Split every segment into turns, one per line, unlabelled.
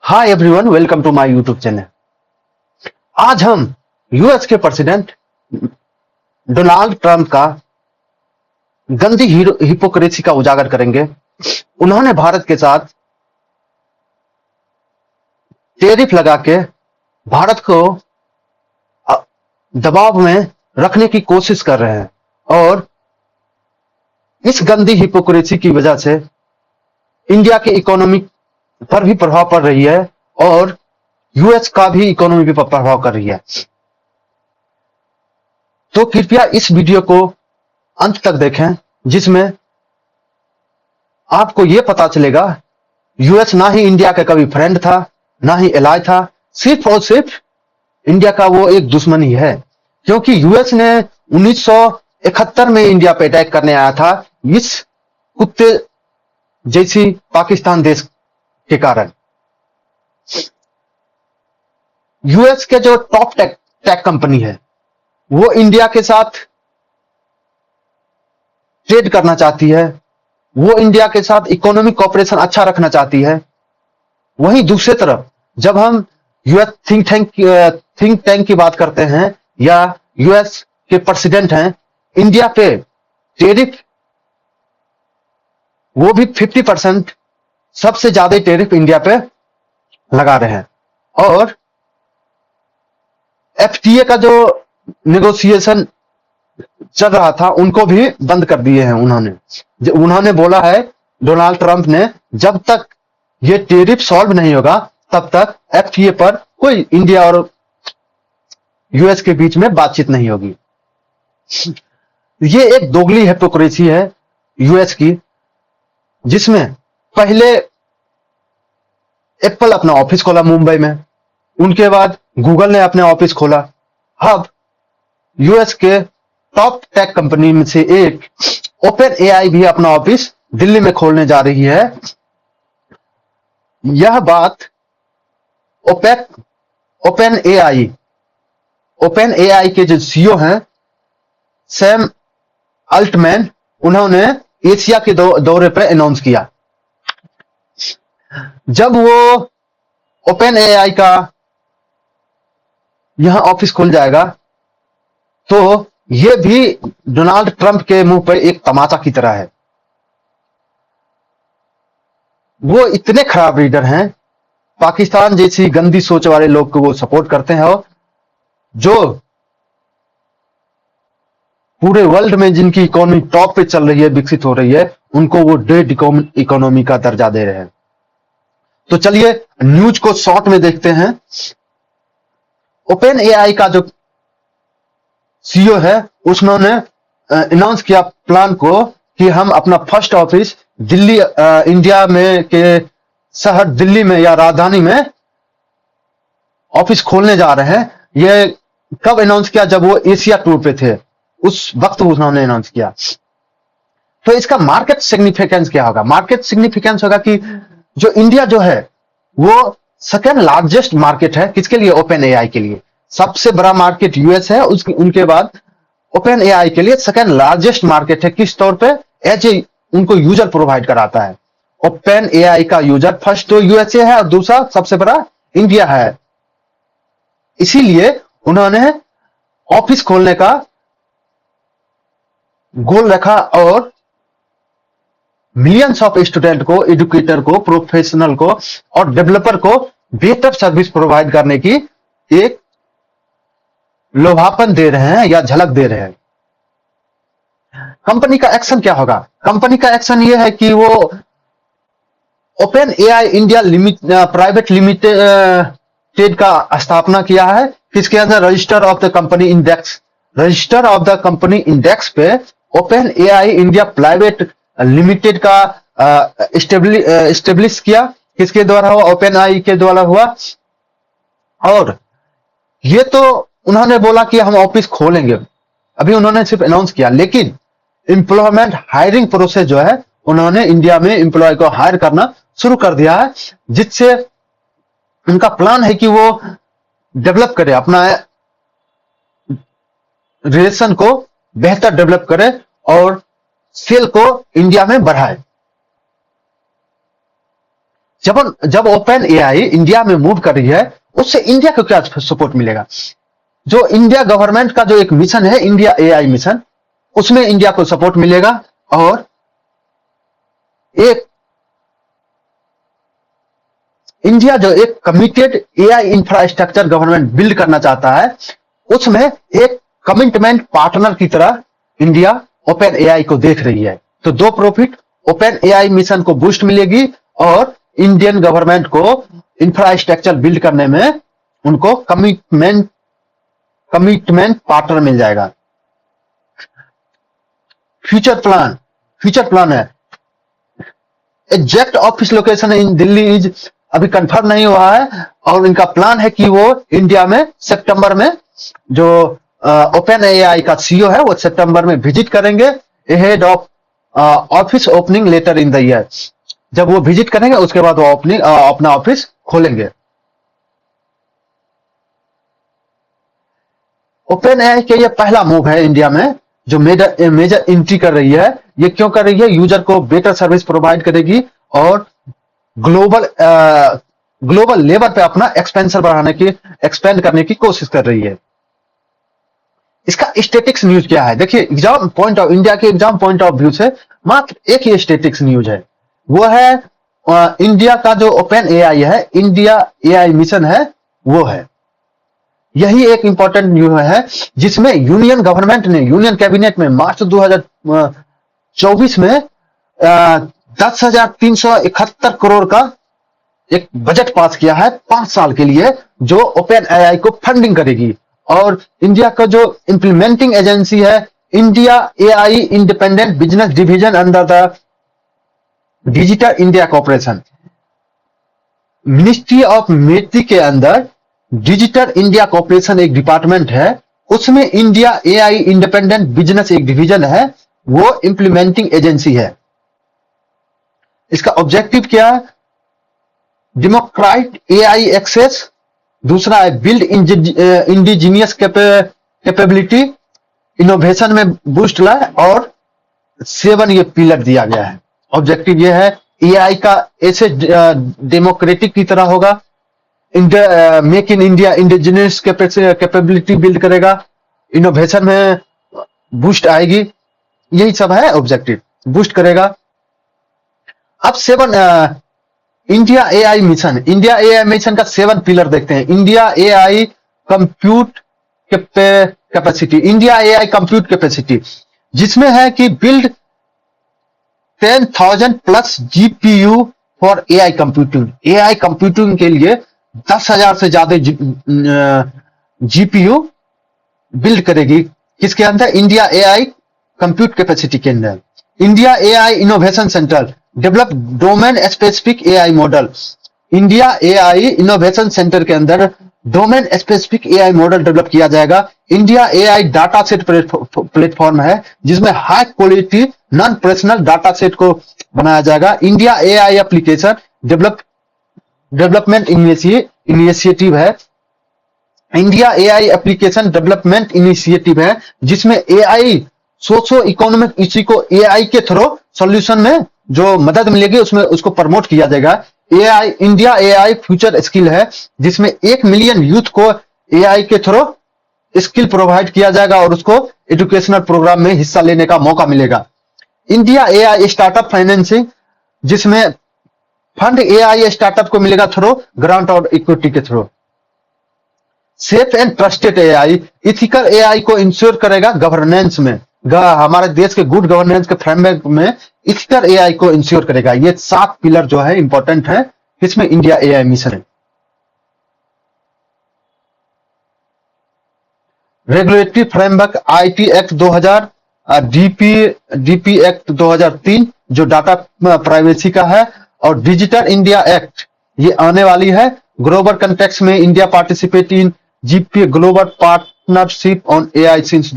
Hi everyone, welcome to my YouTube channel. आज हम US के प्रेसिडेंट डोनाल्ड ट्रंप का गंदी हिपोक्रेसी का उजागर करेंगे। उन्होंने भारत के साथ टैरिफ लगा के भारत को दबाव में रखने की कोशिश कर रहे हैं और इस गंदी हिपोक्रेसी की वजह से इंडिया की इकोनॉमी पर भी प्रभाव पड़ रही है और यूएस का भी इकोनॉमी पर प्रभाव कर रही है। तो कृपया इस वीडियो को अंत तक देखें, जिसमें आपको यह पता चलेगा यूएस ना ही इंडिया का कभी फ्रेंड था, ना ही एलाय था, सिर्फ और सिर्फ इंडिया का वो एक दुश्मन ही है। क्योंकि यूएस ने 1971 में इंडिया पे अटैक करने आया था इस कुत्ते जैसी पाकिस्तान देश के कारण। यूएस के जो टॉप टेक कंपनी है वो इंडिया के साथ ट्रेड करना चाहती है, वो इंडिया के साथ इकोनॉमिक कॉपरेशन अच्छा रखना चाहती है। वहीं दूसरी तरफ जब हम यूएस थिंक टैंक की बात करते हैं या यूएस के प्रेसिडेंट हैं, इंडिया पे टैरिफ वो भी 50% सबसे ज्यादा टैरिफ इंडिया पे लगा रहे हैं। और एफटीए का जो नेगोशिएशन चल रहा था उनको भी बंद कर दिए हैं उन्होंने बोला है, डोनाल्ड ट्रंप ने, जब तक ये टैरिफ सॉल्व नहीं होगा तब तक एफटीए पर कोई इंडिया और यूएस के बीच में बातचीत नहीं होगी। ये एक दोगली हिपोक्रेसी है यूएस की, जिसमें पहले एप्पल अपना ऑफिस खोला मुंबई में, उनके बाद गूगल ने अपना ऑफिस खोला। अब यूएस के टॉप टेक कंपनी में से एक ओपन एआई भी अपना ऑफिस दिल्ली में खोलने जा रही है। यह बात ओपन एआई के जो सीईओ हैं सैम अल्टमैन, उन्होंने एशिया के दौरे पर अनाउंस किया। जब वो ओपन एआई का यहां ऑफिस खुल जाएगा तो यह भी डोनाल्ड ट्रंप के मुंह पर एक तमाचा की तरह है। वो इतने खराब लीडर हैं, पाकिस्तान जैसी गंदी सोच वाले लोग को वो सपोर्ट करते हैं और जो पूरे वर्ल्ड में जिनकी इकोनॉमी टॉप पे चल रही है, विकसित हो रही है, उनको वो डेड इकोनॉमी का दर्जा दे रहे हैं। तो चलिए न्यूज को शॉर्ट में देखते हैं। ओपन एआई का जो सीईओ है उसने अनाउंस किया प्लान को कि हम अपना फर्स्ट ऑफिस दिल्ली इंडिया में के शहर दिल्ली में या राजधानी में ऑफिस खोलने जा रहे हैं। ये कब अनाउंस किया? जब वो एशिया टूर पे थे, उस वक्त उन्होंने अनाउंस किया। तो इसका मार्केट सिग्निफिकेंस क्या होगा? मार्केट सिग्निफिकेंस होगा कि जो इंडिया जो है वो सेकेंड लार्जेस्ट मार्केट है। किसके लिए? ओपन एआई के लिए। सबसे बड़ा मार्केट यूएस है, उनके बाद ओपन एआई के लिए सेकेंड लार्जेस्ट मार्केट है। किस तौर पे? एज ए उनको यूजर प्रोवाइड कराता है। ओपन एआई का यूजर फर्स्ट तो यूएसए है और दूसरा सबसे बड़ा इंडिया है। इसीलिए उन्होंने ऑफिस खोलने का गोल रखा और मिलियंस ऑफ स्टूडेंट को, एजुकेटर को, प्रोफेशनल को और डेवलपर को बेहतर सर्विस प्रोवाइड करने की एक लोभापन दे रहे हैं या झलक दे रहे हैं। कंपनी का एक्शन क्या होगा? कंपनी का एक्शन यह है कि वो open AI India private limited का स्थापना किया है। किसके अंदर? Register of the company index पे open AI India private limited का एस्टेब्लिश किया। किसके द्वारा हुआ? ओपन एआई के द्वारा हुआ। और ये तो उन्होंने बोला कि हम ऑफिस खोलेंगे, अभी उन्होंने सिर्फ अनाउंस किया, लेकिन एम्प्लॉयमेंट हायरिंग प्रोसेस जो है, उन्होंने इंडिया में एम्प्लॉय को हायर करना शुरू कर दिया है, जिससे उनका प्लान है कि वो डेवलप करे, अपना रिलेशन को बेहतर डेवलप करे और सेल को इंडिया में बढ़ाए। जब जब ओपन एआई इंडिया में मूव कर रही है, उससे इंडिया को क्या सपोर्ट मिलेगा? जो इंडिया गवर्नमेंट का जो एक मिशन है, इंडिया एआई मिशन, उसमें इंडिया को सपोर्ट मिलेगा। और एक इंडिया जो एक committed AI infrastructure government build करना चाहता है, उसमें एक कमिटमेंट पार्टनर की तरह इंडिया ओपन एआई को देख रही है। तो दो प्रॉफिट, ओपन एआई मिशन को बूस्ट मिलेगी और इंडियन गवर्नमेंट को इंफ्रास्ट्रक्चर बिल्ड करने में उनको कमिटमेंट पार्टनर मिल जाएगा। फ्यूचर प्लान है, exact office location in Delhi is अभी कंफर्म नहीं हुआ है, और इनका प्लान है कि वो इंडिया में सितंबर में जो ओपन एआई का सीईओ है वो सितंबर में विजिट करेंगे ahead of office opening letter in the year. जब वो विजिट करेंगे उसके बाद वो अपना ऑफिस खोलेंगे। ओपन एआई के ये पहला मूव है इंडिया में, जो मेजर एंट्री कर रही है। ये क्यों कर रही है? यूजर को बेटर सर्विस प्रोवाइड करेगी और ग्लोबल लेवल पे अपना एक्सपेंड करने की कोशिश कर रही है। इसका स्टैटिक्स न्यूज क्या है? देखिए, इंडिया के एग्जाम पॉइंट ऑफ व्यू से मात्र एक ही स्टैटिक्स न्यूज है, वो है इंडिया का जो ओपन एआई है, इंडिया एआई मिशन है, वो है। यही एक इंपॉर्टेंट न्यूज है जिसमें यूनियन गवर्नमेंट ने यूनियन कैबिनेट में मार्च 2024 में 10,371 करोड़ का एक बजट पास किया है 5 साल के लिए, जो ओपन एआई को फंडिंग करेगी। और इंडिया का जो इंप्लीमेंटिंग एजेंसी है, India AI independent business division under the digital India corporation, ministry of MeitY के अंदर डिजिटल इंडिया कॉर्पोरेशन एक डिपार्टमेंट है, उसमें इंडिया एआई इंडिपेंडेंट बिजनेस एक डिवीजन है, वो इंप्लीमेंटिंग एजेंसी है। इसका ऑब्जेक्टिव क्या है? डेमोक्रेट एआई एक्सेस, दूसरा है बिल्ड इंडिजीनियस कैपेबिलिटी, इनोवेशन में बूस्ट लाए, और 7 ये पिलर दिया गया है। ऑब्जेक्टिव ये है एआई का ऐसे डेमोक्रेटिक की तरह होगा, make in India indigenous capability build करेगा, इनोवेशन में बूस्ट आएगी, यही सब है ऑब्जेक्टिव, बूस्ट करेगा। अब 7 इंडिया एआई मिशन का 7 पिलर देखते हैं। India AI compute capacity, India AI compute capacity, जिसमें है कि build 10,000 plus GPU for AI computing के लिए 10,000 से ज्यादा जीपीयू बिल्ड करेगी। किसके अंदर? इंडिया एआई कंप्यूट कैपेसिटी के अंदर। India AI innovation centre develop domain specific AI model, India AI innovation centre के अंदर domain specific AI model develop किया जाएगा। India AI data set platform है जिसमें high quality non personal data set को बनाया जाएगा। India AI application development initiative है, India AI application development initiative है, जिसमें एआई सोशो इकोनॉमिक इश्यू को एआई के थ्रू सॉल्यूशन में जो मदद मिलेगी उसमें उसको प्रमोट किया जाएगा। AI India AI future skill है, जिसमें 1 मिलियन यूथ को एआई के थ्रू स्किल प्रोवाइड किया जाएगा और उसको एजुकेशनल प्रोग्राम में हिस्सा लेने का मौका मिलेगा। इंडिया एआई स्टार्टअप फाइनेंसिंग, जिसमें फंड एआई स्टार्टअप को मिलेगा थ्रू ग्रांट और इक्विटी के through. Safe and trusted AI, ethical AI को इंश्योर करेगा गवर्नेंस में, हमारे देश के गुड गवर्नेंस के फ्रेमवर्क में इथिकल एआई को इंश्योर करेगा। ये 7 पिलर जो है इंपॉर्टेंट है, इसमें इंडिया एआई मिशन है। Regulatory framework IT act 2000, DP act 2003 जो डाटा प्राइवेसी का है, और डिजिटल इंडिया एक्ट ये आने वाली है। ग्लोबल कंटेक्स्ट में India participate in GP global partnership on AI since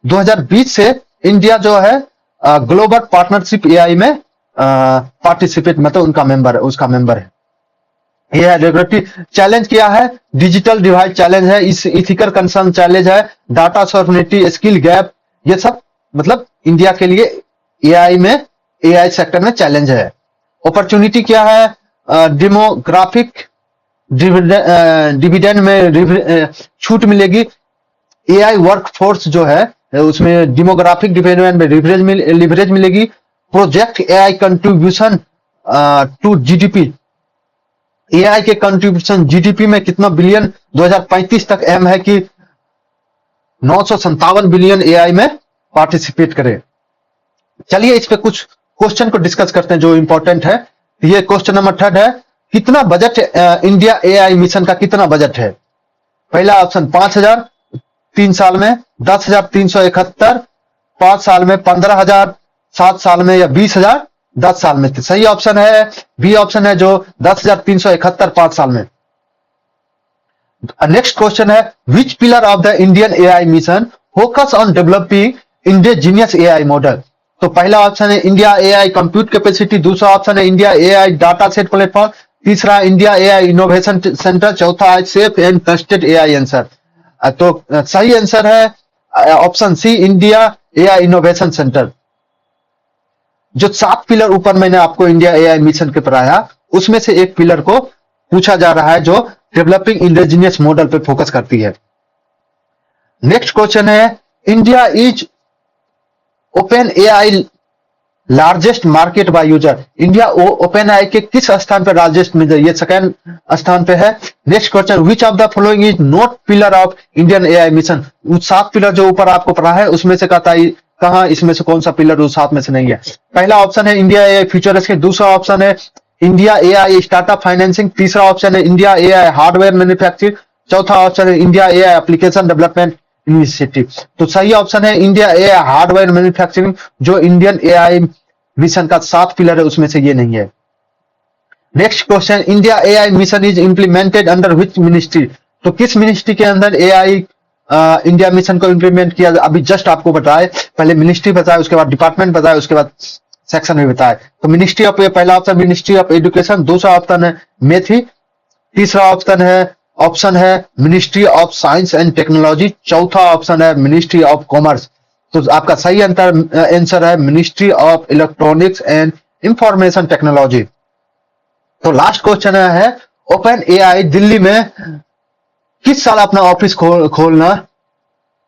2020 से इंडिया जो है ग्लोबल पार्टनरशिप एआई में पार्टिसिपेट, मतलब उसका मेंबर है। यह रेगुलेटरी चैलेंज क्या है? डिजिटल डिवाइड चैलेंज है, इस इथिकल कंसर्न चैलेंज है, डाटा सॉवरेनिटी, स्किल गैप, ये सब मतलब इंडिया के लिए एआई में एआई सेक्टर में चैलेंज है। अपॉर्चुनिटी क्या है? डेमोग्राफिक डिविडेंड में छूट मिलेगी। एआई वर्कफोर्स जो है उसमें डेमोग्राफिक डिविडेंड में लिवरेज मिलेगी। Project AI contribution to GDP, AI के कंट्रीब्यूशन जीडीपी में कितना बिलियन 2035 तक एम है कि 957 बिलियन एआई में पार्टिसिपेट करे। चलिए इस पे कुछ क्वेश्चन को डिस्कस करते हैं जो इंपॉर्टेंट है। ये क्वेश्चन नंबर 3 है, कितना बजट इंडिया एआई मिशन का कितना बजट है? पहला ऑप्शन 5,000 3 साल में, 10,371 5 साल में, 15,000 7 साल में, या 20,000 10 साल में। तो सही ऑप्शन है बी ऑप्शन है, जो 10,371 5 साल में। नेक्स्ट क्वेश्चन है, which pillar of the Indian AI mission focus on developing indigenous AI model? तो पहला ऑप्शन है इंडिया एआई कंप्यूट कैपेसिटी, दूसरा ऑप्शन है India AI data set platform, तीसरा इंडिया एआई इनोवेशन सेंटर, चौथा है safe and trusted AI answer. तो सही आंसर है option C, India AI innovation centre. जो 7 पिलर ऊपर मैंने आपको इंडिया एआई मिशन के पढ़ाया, उसमें से एक पिलर को पूछा जा रहा है जो डेवलपिंग इंडिजीनियस मॉडल पे फोकस करती है। नेक्स्ट क्वेश्चन है, India is open AI largest market by user. India open AI के किस स्थान पर लार्जेस्ट में? ये सेकंड स्थान पे है। Next question, which of the following is not pillar of Indian AI mission? 7 pillar जो ऊपर आपको पढ़ा है उसमें से कहां इसमें से कौन सा पिलर उस 7 में से नहीं है? पहला ऑप्शन है इंडिया एआई फ्यूचरिस्टिक, दूसरा ऑप्शन है इंडिया एआई स्टार्टअप फाइनेंसिंग, तीसरा ऑप्शन है इंडिया एआई हार्डवेयर मैन्युफैक्चरिंग, चौथा ऑप्शन है India AI application development initiative. तो सही ऑप्शन है इंडिया एआई हार्डवेयर मैन्युफैक्चरिंग, जो इंडियन एआई मिशन का 7 पिलर है उसमें से ये नहीं है। Next question, India AI mission is implemented under which ministry? तो किस मिनिस्ट्री के अंदर एआई इंडिया मिशन को इंप्लीमेंट किया? अभी जस्ट आपको बताए, पहले मिनिस्ट्री बताया, उसके बाद डिपार्टमेंट बताया, उसके बाद सेक्शन में बताया। तो मिनिस्ट्री ऑफ, पहला ऑप्शन मिनिस्ट्री ऑफ एजुकेशन, दूसरा ऑप्शन है मेथी, तीसरा ऑप्शन है ministry of science and technology, चौथा ऑप्शन है मिनिस्ट्री ऑफ कॉमर्स। तो आपका सही आंसर है ministry of electronics and information technology. तो लास्ट क्वेश्चन है, ओपन एआई दिल्ली में किस साल अपना ऑफिस खोलना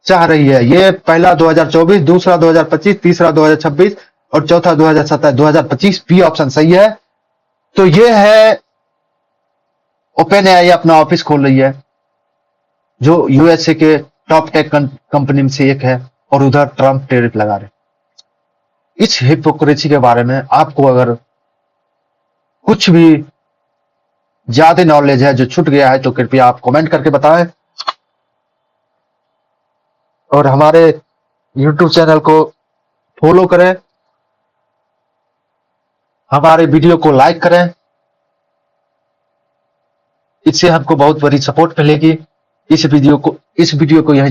चाह रही है? ये पहला 2024, दूसरा 2025, तीसरा 2026 और चौथा 2027। 2025 बी ऑप्शन सही है। तो ये है ओपन एआई अपना ऑफिस खोल रही है, जो यूएसए के टॉप टेक कंपनी में से एक है, और उधर ट्रंप टैरिफ लगा रहे। इस हिपोक्रेसी के बारे में आपको अगर कुछ भी ज्यादा नॉलेज है जो छूट गया है तो कृपया आप कमेंट करके बताएं, और हमारे YouTube चैनल को फॉलो करें, हमारे वीडियो को लाइक करें, इससे हमको बहुत बड़ी सपोर्ट मिलेगी। इस वीडियो को यहीं